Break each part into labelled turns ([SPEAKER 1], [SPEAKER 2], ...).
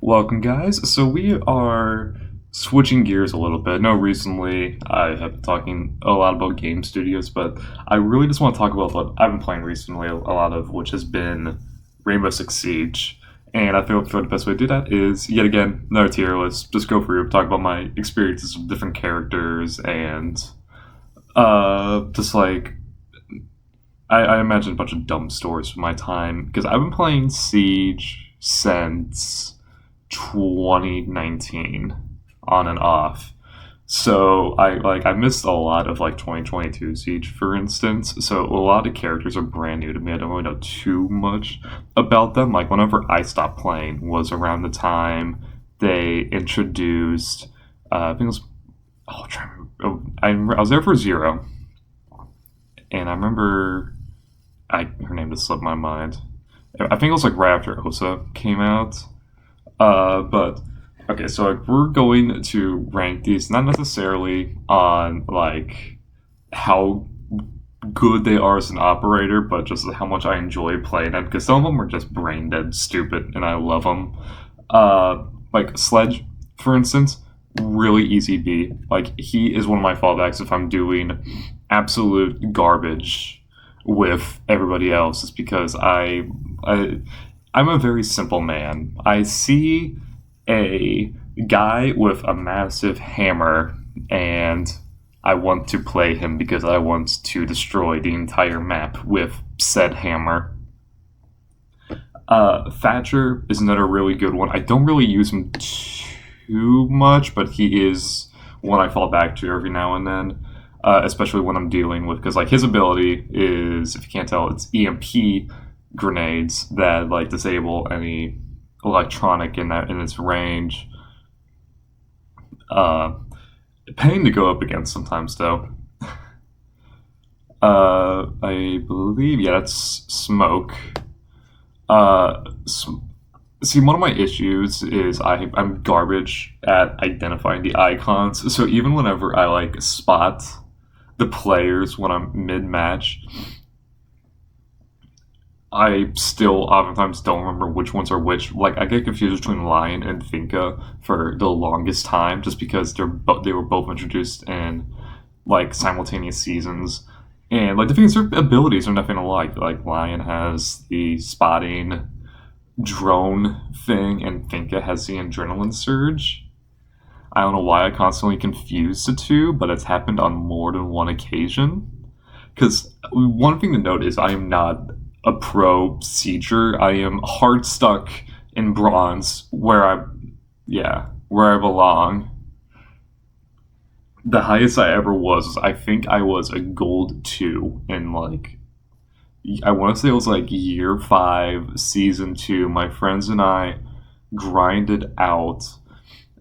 [SPEAKER 1] Welcome, guys. So we are switching gears a little bit. No, recently I have been talking a lot about game studios, but I really just want to talk about what I've been playing recently, a lot of which has been Rainbow Six Siege. And I feel the best way to do that is, yet again, another tier list. Just go through, talk about my experiences with different characters, and just like I imagine a bunch of dumb stories from my time because I've been playing Siege since 2019 on and off. So I missed a lot of like 2022 Siege, for instance. So a lot of characters are brand new to me. I don't really know too much about them. Like whenever I stopped playing was around the time they introduced. I think it was. Oh, I'm trying to remember. I was there for Zero, and I remember her name just slipped my mind. I think it was like right after Osa came out. But okay, so like we're going to rank these not necessarily on like how good they are as an operator, but just how much I enjoy playing them. Because some of them are just brain dead stupid, and I love them. Like Sledge, for instance, really easy B. Like he is one of my fallbacks if I'm doing absolute garbage with everybody else. It's because I I'm a very simple man. I see a guy with a massive hammer and I want to play him because I want to destroy the entire map with said hammer. Thatcher is another really good one. I don't really use him too much, but he is one I fall back to every now and then, especially when I'm dealing with because like his ability is, if you can't tell, it's EMP grenades that like disable any electronic in its range. Uh, Pain to go up against sometimes though. I believe that's Smoke. Uh, See, one of my issues is I'm garbage at identifying the icons. So even whenever I like spot the players when I'm mid match, I still oftentimes don't remember which ones are which. Like I get confused between Lion and Finka for the longest time, just because they were both introduced in like simultaneous seasons, and like the things their abilities are nothing alike. Like Lion has the spotting drone thing, and Finka has the adrenaline surge. I don't know why I constantly confuse the two, but it's happened on more than one occasion. Because one thing to note is I am not a pro sieger. I am hard stuck in bronze where I belong. The highest I ever was, I think I was a gold 2 in like I want to say it was like year 5, season 2. My friends and I grinded out,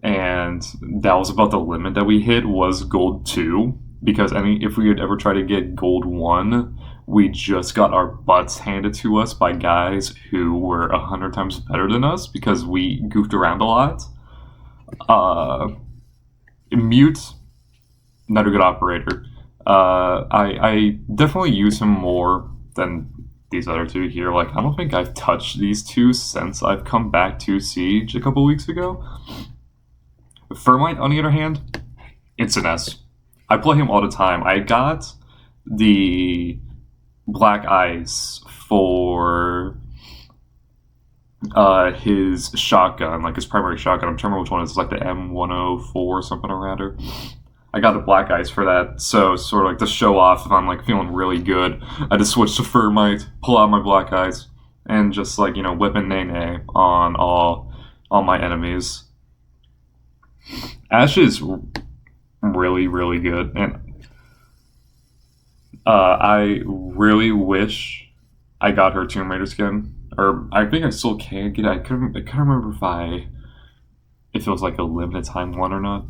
[SPEAKER 1] and that was about the limit that we hit was gold 2 because any if we had ever tried to get gold 1, we just got our butts handed to us by guys who were 100 times better than us because we goofed around a lot. Uh, Mute, not a good operator. I definitely use him more than these other two here. Like I don't think I've touched these two since I've come back to Siege a couple weeks ago. Thermite, on the other hand, it's an S. I play him all the time. I got the Black Ice for his shotgun, like his primary shotgun. I'm trying to remember which one it is. It's like the M104 or something or rather. I got the Black Ice for that, so sort of like to show off if I'm like feeling really good, I just switch to Thermite, pull out my Black Ice, and just like whip and nay on all my enemies. Ashe is really really good, and I really wish I got her Tomb Raider skin, or I think I still can get it. I couldn't remember if it was like a limited time one or not.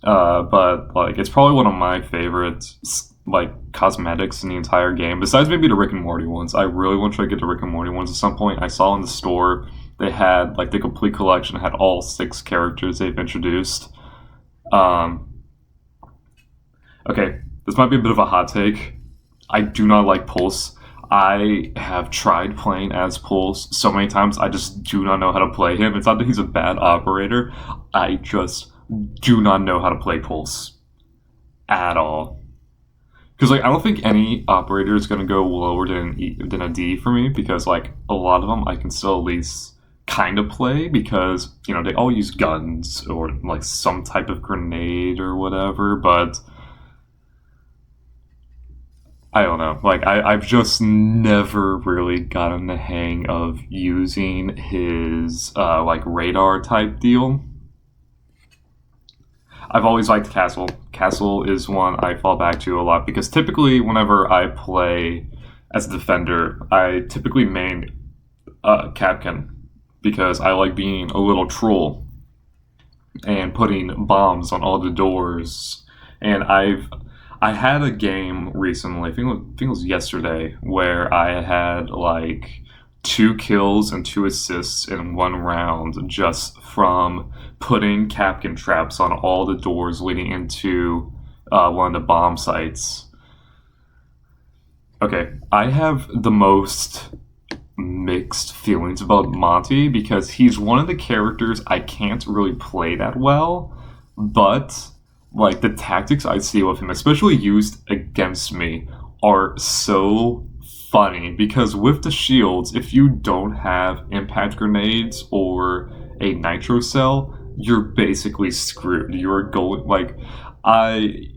[SPEAKER 1] But like it's probably one of my favorite like cosmetics in the entire game. Besides maybe the Rick and Morty ones, I really want to try to get the Rick and Morty ones at some point. I saw in the store they had like the complete collection had all 6 characters they've introduced. Um, okay, this might be a bit of a hot take. I do not like Pulse. I have tried playing as Pulse so many times. I just do not know how to play him. It's not that he's a bad operator. I just do not know how to play Pulse at all. Because like I don't think any operator is gonna go lower than a D for me because like a lot of them I can still at least kind of play because they all use guns or like some type of grenade or whatever. But I don't know. Like I've just never really gotten the hang of using his like radar type deal. I've always liked Castle. Castle is one I fall back to a lot because typically whenever I play as a defender, I typically main Capcan because I like being a little troll and putting bombs on all the doors. And I had a game recently, I think it was yesterday, where I had like 2 kills and 2 assists in one round just from putting Capcan traps on all the doors leading into one of the bomb sites. Okay, I have the most mixed feelings about Monty because he's one of the characters I can't really play that well, but like the tactics I see with him, especially used against me, are so funny because with the shields, if you don't have impact grenades or a nitro cell, you're basically screwed. You're going like I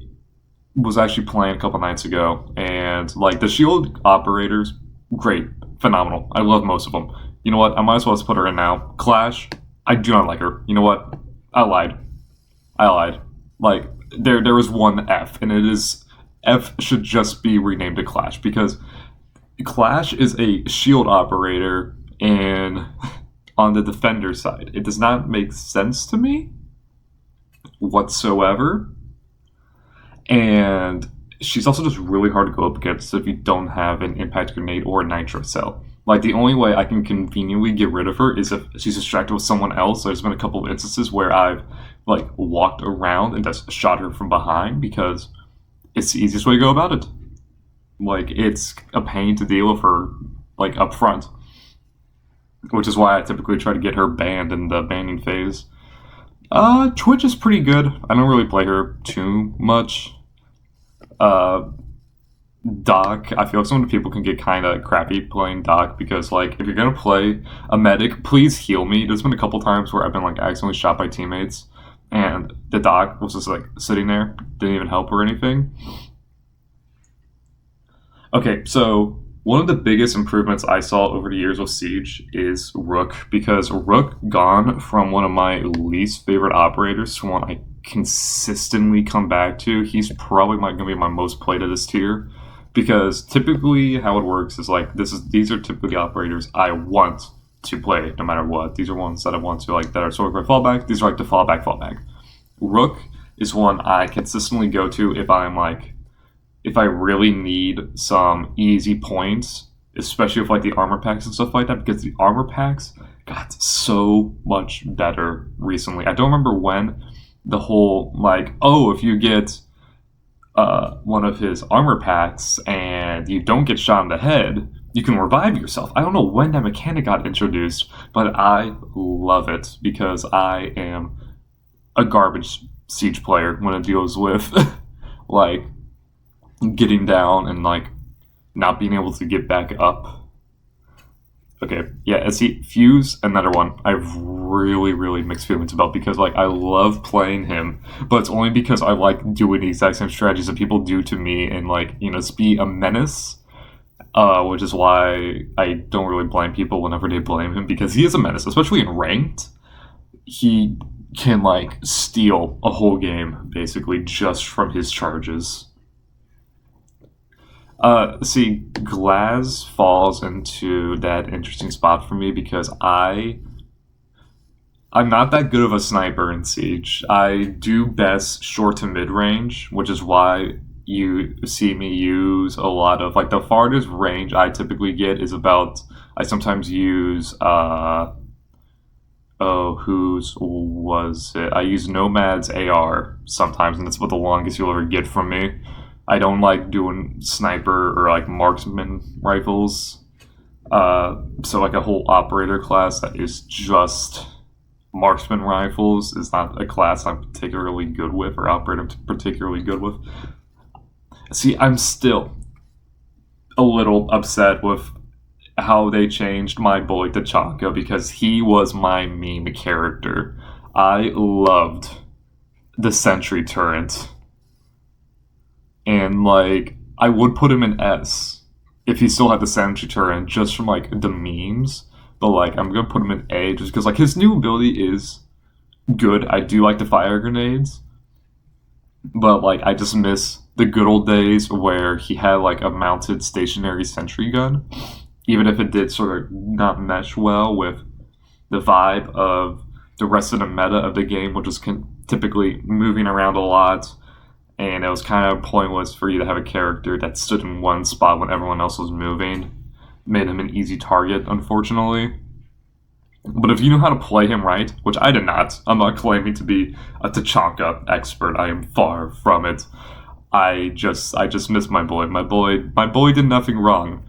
[SPEAKER 1] was actually playing a couple nights ago and like the shield operators, great, phenomenal. I love most of them. You know what? I might as well just put her in now. Clash, I do not like her. You know what? I lied. Like there was one F, and it is F should just be renamed to Clash because Clash is a shield operator and on the defender side. It does not make sense to me whatsoever. And she's also just really hard to go up against if you don't have an impact grenade or a nitro cell. Like the only way I can conveniently get rid of her is if she's distracted with someone else. There's been a couple of instances where I've like walked around and just shot her from behind because it's the easiest way to go about it. Like it's a pain to deal with her like up front, which is why I typically try to get her banned in the banning phase. Twitch is pretty good. I don't really play her too much. Doc, I feel like some people can get kind of crappy playing Doc because, like, if you're gonna play a medic, please heal me. There's been a couple times where I've been like accidentally shot by teammates, and the Doc was just like sitting there, didn't even help or anything. Okay, so one of the biggest improvements I saw over the years with Siege is Rook because Rook gone from one of my least favorite operators to one I consistently come back to. He's probably going to be my most played at this tier because typically how it works is like these are typically operators I want to play no matter what. These are ones that I want to like that are sort of my fallback. These are like the fallback. Rook is one I consistently go to if I really need some easy points, especially with like the armor packs and stuff like that, because the armor packs got so much better recently. I don't remember when the whole like, oh, if you get one of his armor packs and you don't get shot in the head, you can revive yourself. I don't know when that mechanic got introduced, but I love it because I am a garbage Siege player when it deals with like getting down and like not being able to get back up. Okay, yeah, see, Fuse, another one I've really mixed feelings about because like I love playing him, but it's only because I like doing the exact same strategies that people do to me and like, just be a menace, which is why I don't really blame people whenever they blame him because he is a menace, especially in ranked. He can like steal a whole game basically just from his charges. See, Glaz falls into that interesting spot for me because I'm not that good of a sniper in Siege. I do best short to mid range, which is why you see me use a lot of like the farthest range I typically get is about. I sometimes use whose was it? I use Nomad's AR sometimes, and that's about the longest you'll ever get from me. I don't like doing sniper or like marksman rifles. So like a whole operator class that is just marksman rifles is not a class I'm particularly good with, or operator particularly good with. See, I'm still a little upset with how they changed my boy Tachanka because he was my meme character. I loved the sentry turret. And like I would put him in S if he still had the sentry turret just from like the memes. But like I'm gonna put him in A just because like his new ability is good. I do like the fire grenades. But like I just miss the good old days where he had like a mounted stationary sentry gun. Even if it did sort of not mesh well with the vibe of the rest of the meta of the game, which is typically moving around a lot, and it was kind of pointless for you to have a character that stood in one spot when everyone else was moving. Made him an easy target, unfortunately. But if you know how to play him right, which I did not, I'm not claiming to be a Tachanka expert. I am far from it. I just miss my boy. My boy did nothing wrong.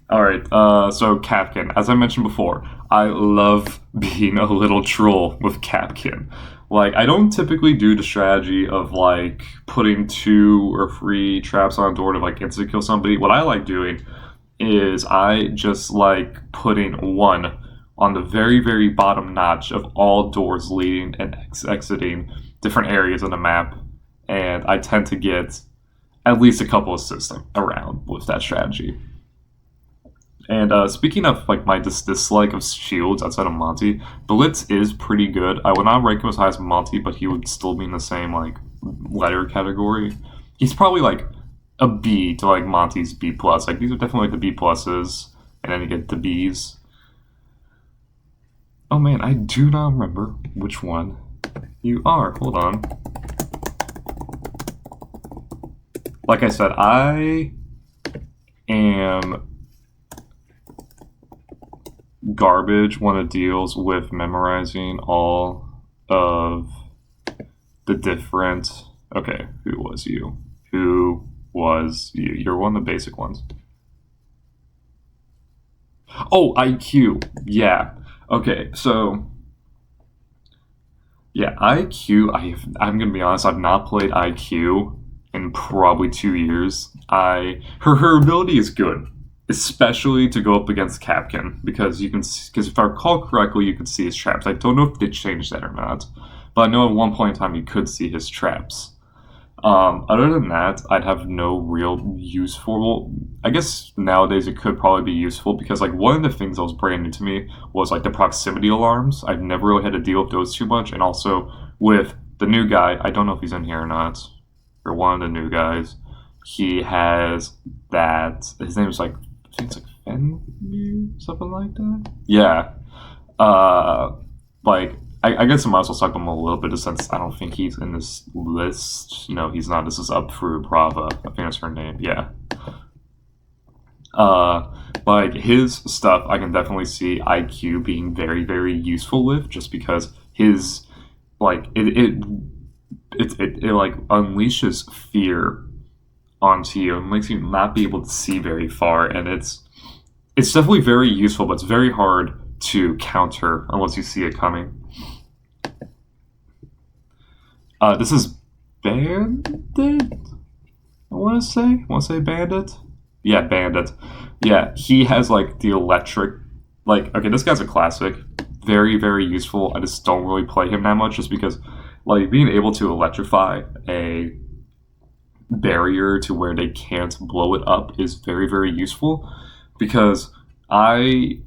[SPEAKER 1] Alright, so Kapkan. As I mentioned before, I love being a little troll with Kapkan. Like, I don't typically do the strategy of, like, putting 2 or 3 traps on a door to, like, instant kill somebody. What I like doing is I just like putting 1 on the very, very bottom notch of all doors leading and exiting different areas of the map. And I tend to get at least a couple assists around with that strategy. And speaking of like my dislike of shields outside of Monty, Blitz is pretty good. I would not rank him as high as Monty, but he would still be in the same like letter category. He's probably like a B to like Monty's B plus. Like these are definitely like the B pluses, and then you get the Bs. Oh man, I do not remember which one you are. Hold on. Like I said, I am garbage when it deals with memorizing all of the different. Okay, who was you? Who was you? You're one of the basic ones. Oh, IQ. Yeah. Okay, so yeah, IQ. I'm gonna be honest. I've not played IQ in probably 2 years. Her ability is good, especially to go up against Kapkan, because if I recall correctly, you could see his traps. I don't know if they changed that or not, but I know at one point in time you could see his traps. Other than that, I'd have no real useful. I guess nowadays it could probably be useful because like one of the things that was brand new to me was like the proximity alarms. I've never really had to deal with those too much, and also with the new guy. I don't know if he's in here or not, or one of the new guys. He has that. His name is like I think it's like Fenrir, something like that. Yeah. Like I guess I might as well talk about him a little bit since I don't think he's in this list. No, he's not. This is up through Brava. I think that's her name. Yeah. Like his stuff, I can definitely see IQ being very, very useful with, just because his like it like unleashes fear onto you and makes you not be able to see very far, and it's definitely very useful, but it's very hard to counter unless you see it coming. This is Bandit. I want to say Bandit. Yeah, Bandit. Yeah, he has like the electric. Like, okay, this guy's a classic. Very, very useful. I just don't really play him that much, just because like being able to electrify a barrier to where they can't blow it up is very, very useful, because I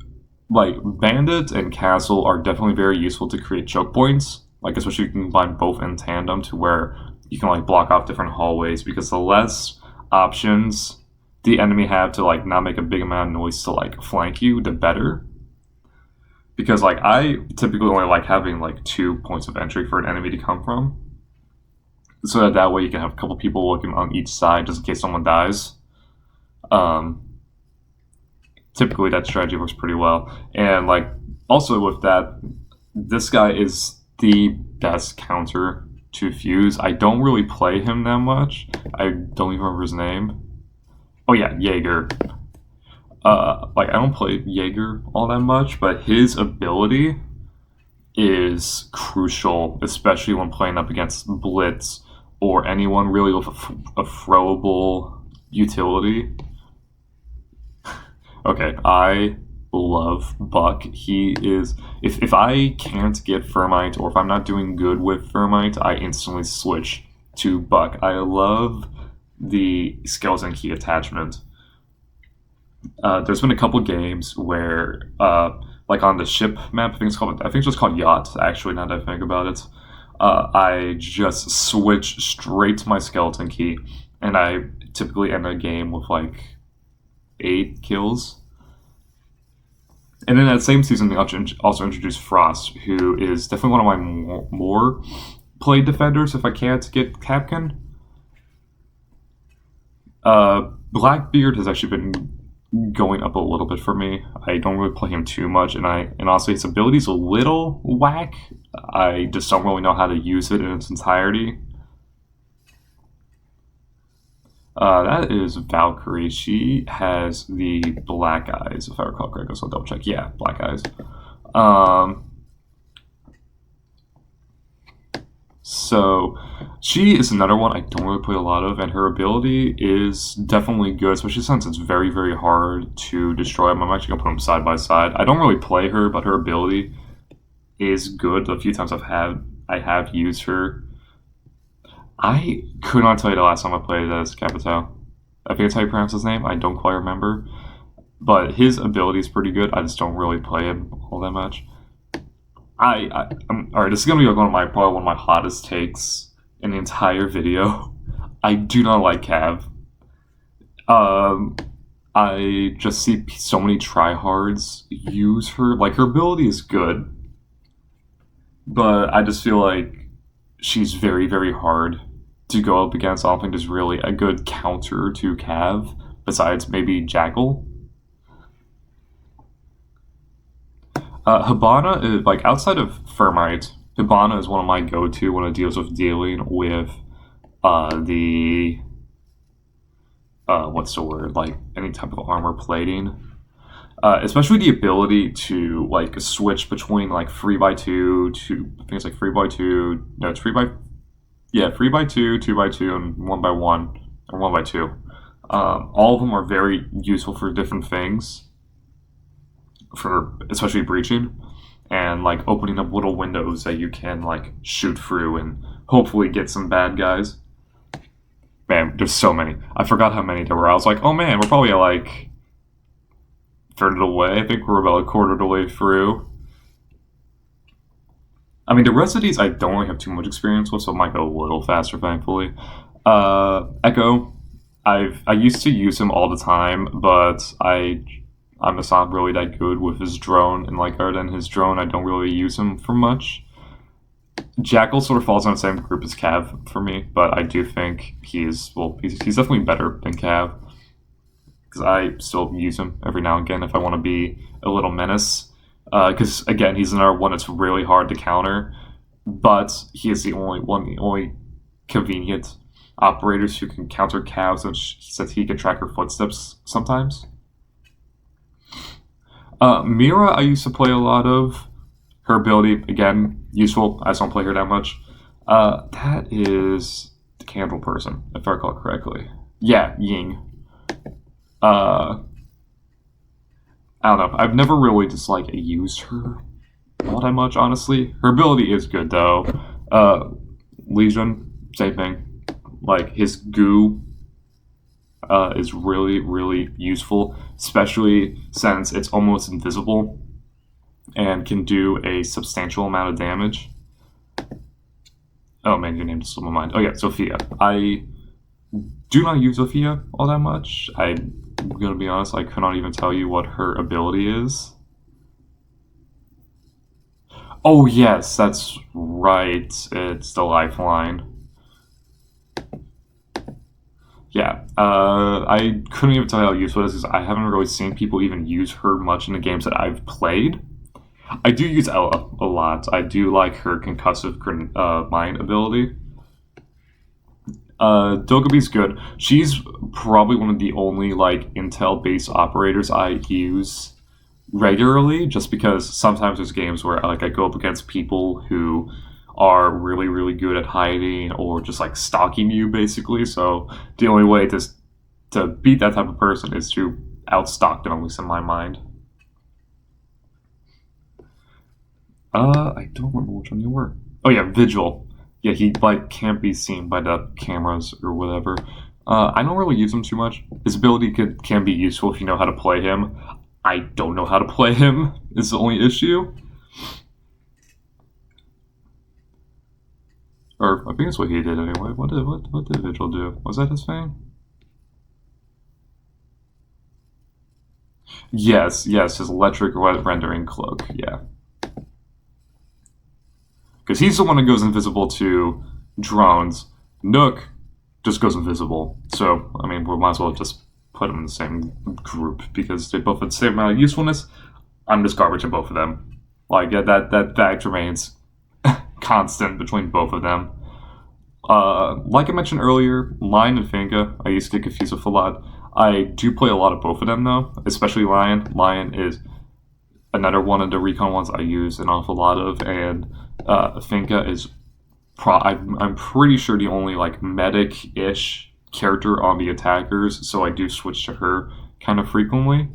[SPEAKER 1] like Bandit and Castle are definitely very useful to create choke points, like especially if you can combine both in tandem to where you can like block off different hallways, because the less options the enemy have to like not make a big amount of noise to like flank you, the better. Because like I typically only like having like 2 points of entry for an enemy to come from, so that way you can have a couple people looking on each side just in case someone dies. Typically that strategy works pretty well. And like also with that, this guy is the best counter to fuse. I don't really play him that much. I don't even remember his name. Oh yeah, Jaeger. Like I don't play Jaeger all that much, but his ability is crucial, especially when playing up against Blitz or anyone really with a throwable utility. Okay, I love Buck. He is. If I can't get Thermite, or if I'm not doing good with Thermite, I instantly switch to Buck. I love the Skeleton Key attachment. There's been a couple games where, like on the ship map, I think it's just called Yacht. Actually, now that I think about it, I just switch straight to my Skeleton Key, and I typically end a game with like 8 kills. And in that same season, they also introduced Frost, who is definitely one of my more played defenders if I can't get Capcan. Blackbeard has actually been going up a little bit for me. I don't really play him too much, and honestly, his ability's a little whack. I just don't really know how to use it in its entirety. That is Valkyrie. She has the black eyes, if I recall correctly, so I'll double check. Yeah, black eyes. So she is another one I don't really play a lot of, and her ability is definitely good, especially since it's very, very hard to destroy them. I'm actually gonna put them side by side. I don't really play her, but her ability is good. The few times I have used her. I could not tell you the last time I played as Capitao. I think that's how you pronounce his name. I don't quite remember. But his ability is pretty good. I just don't really play him all that much. Alright, this is going to be probably one of my hottest takes in the entire video. I do not like Cav. I just see so many tryhards use her. Like, her ability is good. But I just feel like she's very, very hard to go up against. I don't think there's really a good counter to Cav, besides maybe Jackal. Hibana is, like, outside of Thermite, Hibana is one of my go-to when it deals with dealing with what's the word, like, any type of armor plating. Especially the ability to, like, switch between, like, 3x2 to, I think it's like 3x2, no, it's 3x2, 2x2, and 1x1, or 1x2. All of them are very useful for different things, for especially breaching, and, like, opening up little windows that you can, like, shoot through and hopefully get some bad guys. Man, there's so many. I forgot how many there were. I was like, oh man, we're probably at, like, third of the way. I think we're about a quarter of the way through. I mean, the rest of these I don't really have too much experience with, so it might go a little faster, thankfully. Echo, I used to use him all the time, but I'm just not really that good with his drone, and like other than his drone, I don't really use him for much. Jackal sort of falls in the same group as Cav for me, but I do think he's definitely better than Cav, because I still use him every now and again if I want to be a little menace. Because again, he's another one that's really hard to counter, but he is the only convenient operators who can counter Cavs, since he can track her footsteps sometimes. Mira, I used to play a lot of. Her ability, again, useful. I just don't play her that much. That is the Candle person, if I recall correctly. Yeah, Ying. I don't know. I've never really just, like, used her all that much, honestly. Her ability is good, though. Legion, same thing. Like, his goo is really, really useful, especially since it's almost invisible and can do a substantial amount of damage. Oh man, your name just slipped my mind. Oh yeah, Sophia. I do not use Sophia all that much. I'm gonna be honest, I could not even tell you what her ability is. Oh yes, that's right. It's the lifeline. Yeah, I couldn't even tell you how useful it is, because I haven't really seen people even use her much in the games that I've played. I do use Ella a lot. I do like her concussive mine ability. Dogoby's good. She's probably one of the only like Intel based operators I use regularly, just because sometimes there's games where like I go up against people who are really really good at hiding or just like stalking you basically. So the only way to beat that type of person is to outstalk them, at least in my mind. I don't remember which one you were. Oh yeah, Vigil. Yeah, he like can't be seen by the cameras or whatever. I don't really use him too much. His ability can be useful if you know how to play him. I don't know how to play him. Is the only issue. Or I think that's what he did anyway. What did Vigil do? Was that his thing? Yes, his electric rendering cloak. Yeah, because he's the one that goes invisible to drones. Nook just goes invisible. So I mean, we might as well just put them in the same group because they both have the same amount of usefulness. I'm just garbage in both of them. Like that fact remains constant between both of them. Like I mentioned earlier, Lion and Fanga, I used to get confused with a lot. I do play a lot of both of them though, especially Lion. Lion is another one of the recon ones I use an awful lot of, and Fanga is I'm pretty sure the only like medic-ish character on the attackers, so I do switch to her kind of frequently.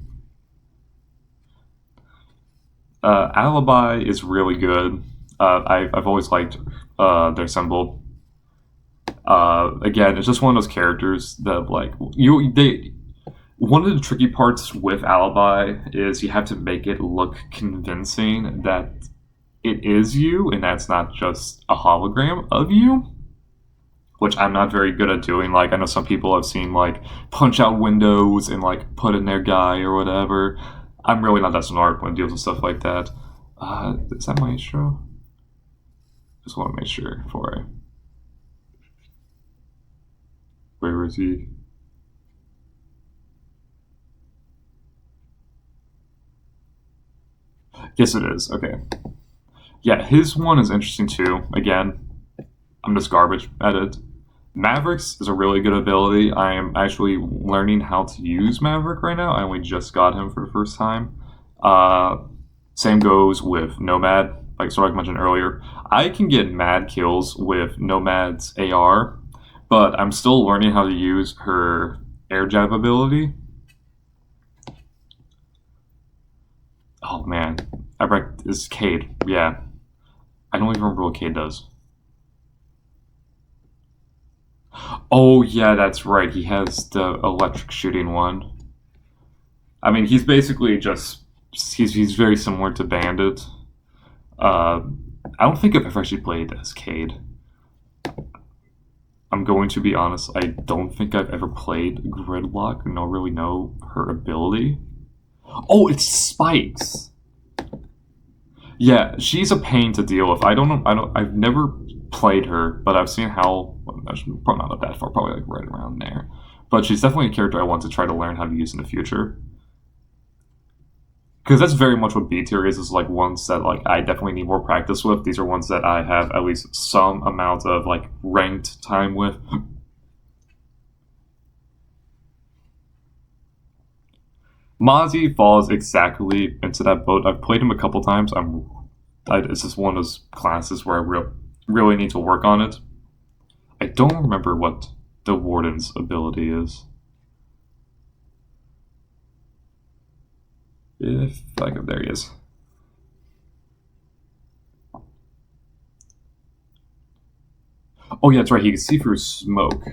[SPEAKER 1] Alibi is really good. I've always liked their symbol. Again, it's just one of those characters that like you they. One of the tricky parts with Alibi is you have to make it look convincing that it is you and that's not just a hologram of you, which I'm not very good at doing. Like I know some people have seen like punch out windows and like put in their guy or whatever. I'm really not that smart when it deals with stuff like that. Is that Maestro? Just want to make sure before I. Where is he? Yes, it is. Okay. Yeah, his one is interesting too. Again, I'm just garbage at it. Mavericks is a really good ability. I am actually learning how to use Maverick right now. I only just got him for the first time. Same goes with Nomad. Like I mentioned earlier, I can get mad kills with Nomad's AR, but I'm still learning how to use her air jab ability. Oh man, Ebrecht is Cade. Yeah, I don't even remember what Cade does. Oh yeah, that's right. He has the electric shooting one. I mean, he's basically just he's very similar to Bandit. Uh, I don't think I've ever actually played as Cade. I'm going to be honest. I don't think I've ever played Gridlock. Nor really know her ability. Oh, it's Spikes. Yeah, she's a pain to deal with. I don't know. I don't. I've never played her, but I've seen how. Well, probably not that far. Probably like right around there. But she's definitely a character I want to try to learn how to use in the future. Because that's very much what B tier is like ones that like I definitely need more practice with. These are ones that I have at least some amount of like ranked time with. Mozzie falls exactly into that boat. I've played him a couple times. It's just one of those classes where really need to work on it. I don't remember what the Warden's ability is. If I go, there he is. Oh yeah, that's right. He can see through smoke.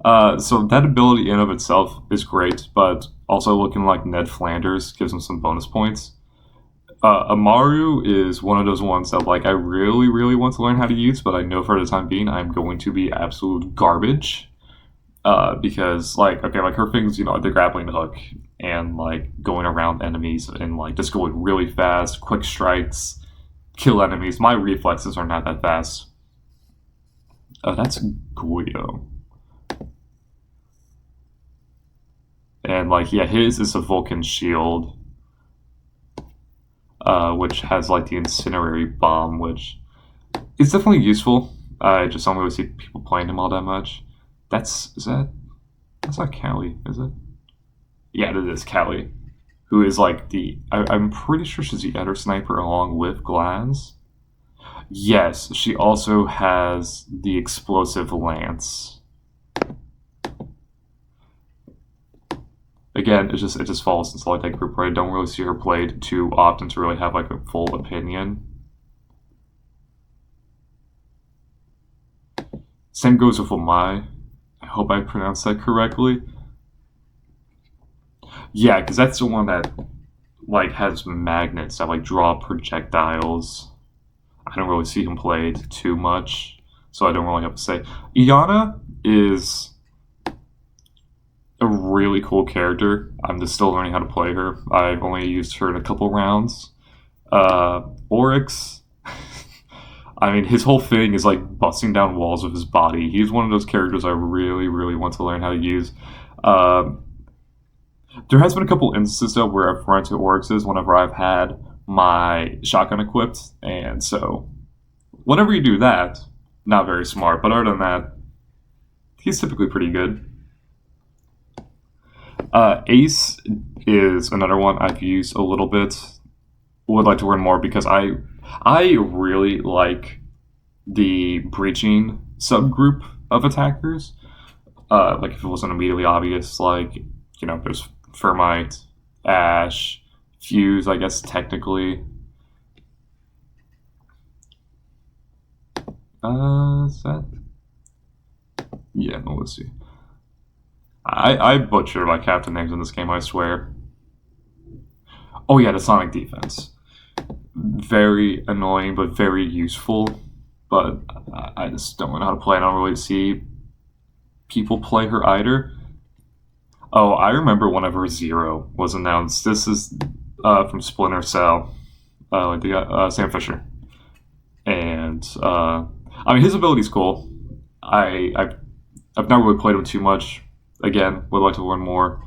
[SPEAKER 1] So that ability in of itself is great, but also looking like Ned Flanders gives him some bonus points. Amaru is one of those ones that like I really want to learn how to use, but I know for the time being I'm going to be absolute garbage. Because like okay, like her things, the grappling hook and like going around enemies and like just going really fast, quick strikes, kill enemies. My reflexes are not that fast. That's Goyo. And like yeah, his is a Vulcan shield, which has like the incendiary bomb, which is definitely useful. I just don't really see people playing him all that much. That's not Callie, is it? Yeah, it is Callie, who is like I'm pretty sure she's the Eder sniper along with Glaz. Yes, she also has the explosive lance. Again, it just falls into like that group where I don't really see her played too often to really have like a full opinion. Same goes with Omai. I hope I pronounced that correctly. Yeah, because that's the one that like has magnets that like draw projectiles. I don't really see him played too much, so I don't really have to say. Iana is a really cool character. I'm just still learning how to play her. I've only used her in a couple rounds. Oryx, I mean, his whole thing is like busting down walls with his body. He's one of those characters I really, really want to learn how to use. There has been a couple instances though where I've run into Oryxes whenever I've had my shotgun equipped, and so whenever you do that, not very smart. But other than that, he's typically pretty good. Ace is another one I've used a little bit. Would like to learn more because I really like the breaching subgroup of attackers. Like if it wasn't immediately obvious, like there's Thermite, Ash, Fuse, I guess technically. Is that? Yeah, no, let's see. I butcher my captain names in this game, I swear. Oh yeah, the Sonic defense. Very annoying, but very useful. But I just don't know how to play. I don't really see people play her either. Oh, I remember whenever Zero was announced. This is from Splinter Cell. Sam Fisher. And I mean, his ability's cool. I've not really played him too much. Again, would like to learn more.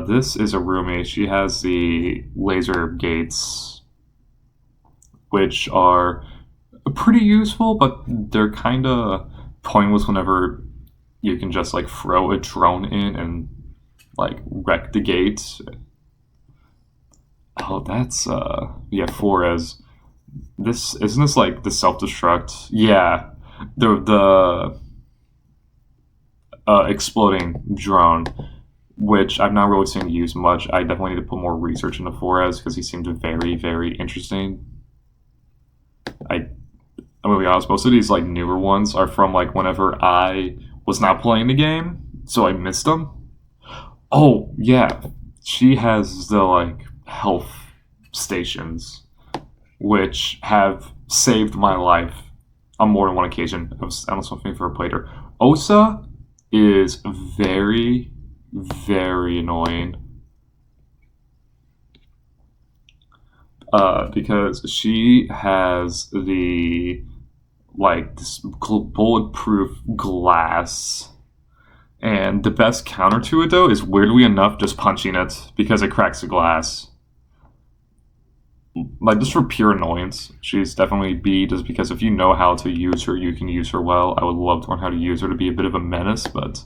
[SPEAKER 1] This is a roomie. She has the laser gates, which are pretty useful, but they're kind of pointless whenever you can just like throw a drone in and like wreck the gate. Oh, that's Flores. Isn't this like the self-destruct? Yeah, the exploding drone, which I've not really seen used much. I definitely need to put more research into Flores because he seemed very, very interesting. I'm gonna be honest, most of these like newer ones are from like whenever I was not playing the game, so I missed them. Oh yeah, she has the like health stations, which have saved my life on more than one occasion. I don't know if you've ever played her. Osa is very, very annoying. Because she has the like this bulletproof glass, and the best counter to it though is weirdly enough just punching it because it cracks the glass. Like just for pure annoyance, she's definitely B. Just because if you know how to use her, you can use her well. I would love to learn how to use her to be a bit of a menace, but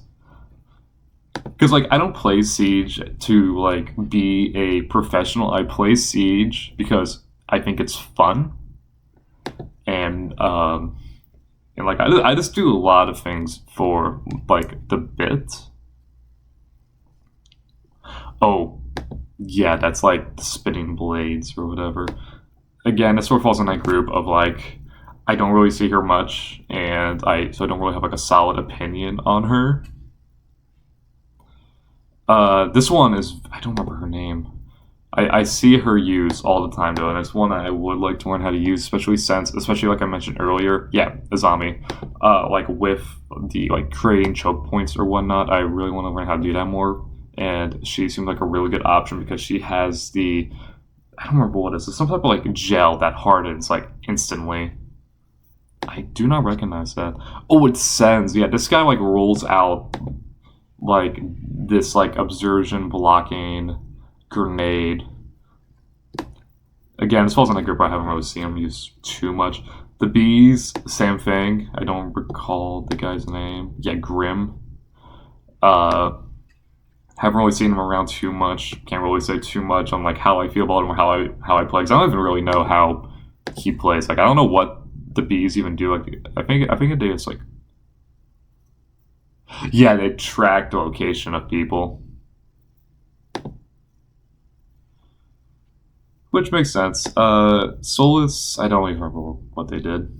[SPEAKER 1] because like I don't play Siege to like be a professional. I play Siege because I think it's fun, and like I just do a lot of things for like the bit. Oh, yeah, that's like the spinning blades or whatever. Again, it sort of falls in that group of like I don't really see her much, and I don't really have like a solid opinion on her. This one is I don't remember her name. I see her use all the time though, and it's one I would like to learn how to use, especially like I mentioned earlier. Yeah, Azami. Like with the like creating choke points or whatnot, I really want to learn how to do that more. And she seemed like a really good option because she has the I don't remember what it is. It's some type of like gel that hardens like instantly. I do not recognize that. Oh, it sends. Yeah, this guy like rolls out like this like absorption blocking grenade. Again, this falls in a group I haven't really seen him use too much. The bees, same thing. I don't recall the guy's name. Yeah, Grim. Uh, haven't really seen him around too much. Can't really say too much on like how I feel about him or how I play. Cause I don't even really know how he plays. Like I don't know what the bees even do. Like I think it is like yeah, they track the location of people, which makes sense. Solus, I don't even remember what they did.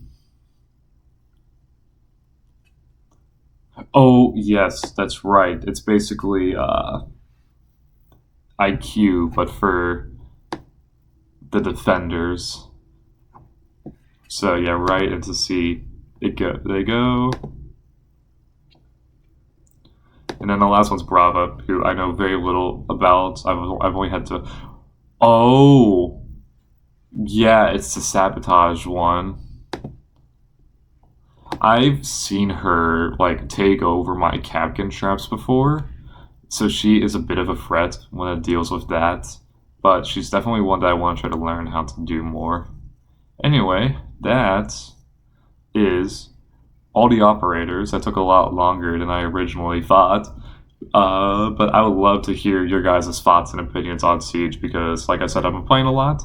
[SPEAKER 1] Oh yes, that's right. It's basically IQ, but for the defenders. So yeah, right into C. They go, and then the last one's Brava, who I know very little about. I've only had to. Oh, yeah, it's the sabotage one. I've seen her like take over my Capcan traps before, so she is a bit of a threat when it deals with that. But she's definitely one that I want to try to learn how to do more. Anyway, that is all the operators. That took a lot longer than I originally thought. But I would love to hear your guys' thoughts and opinions on Siege because, like I said, I've been playing a lot.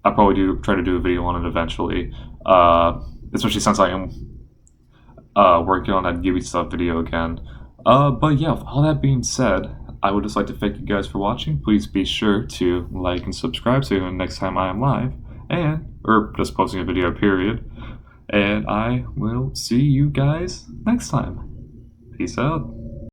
[SPEAKER 1] I'll probably try to do a video on it eventually, especially since I am working on that Ubisoft video again. But yeah, with all that being said, I would just like to thank you guys for watching. Please be sure to like and subscribe so you know next time I am live, or just posting a video, period. And I will see you guys next time. Peace out.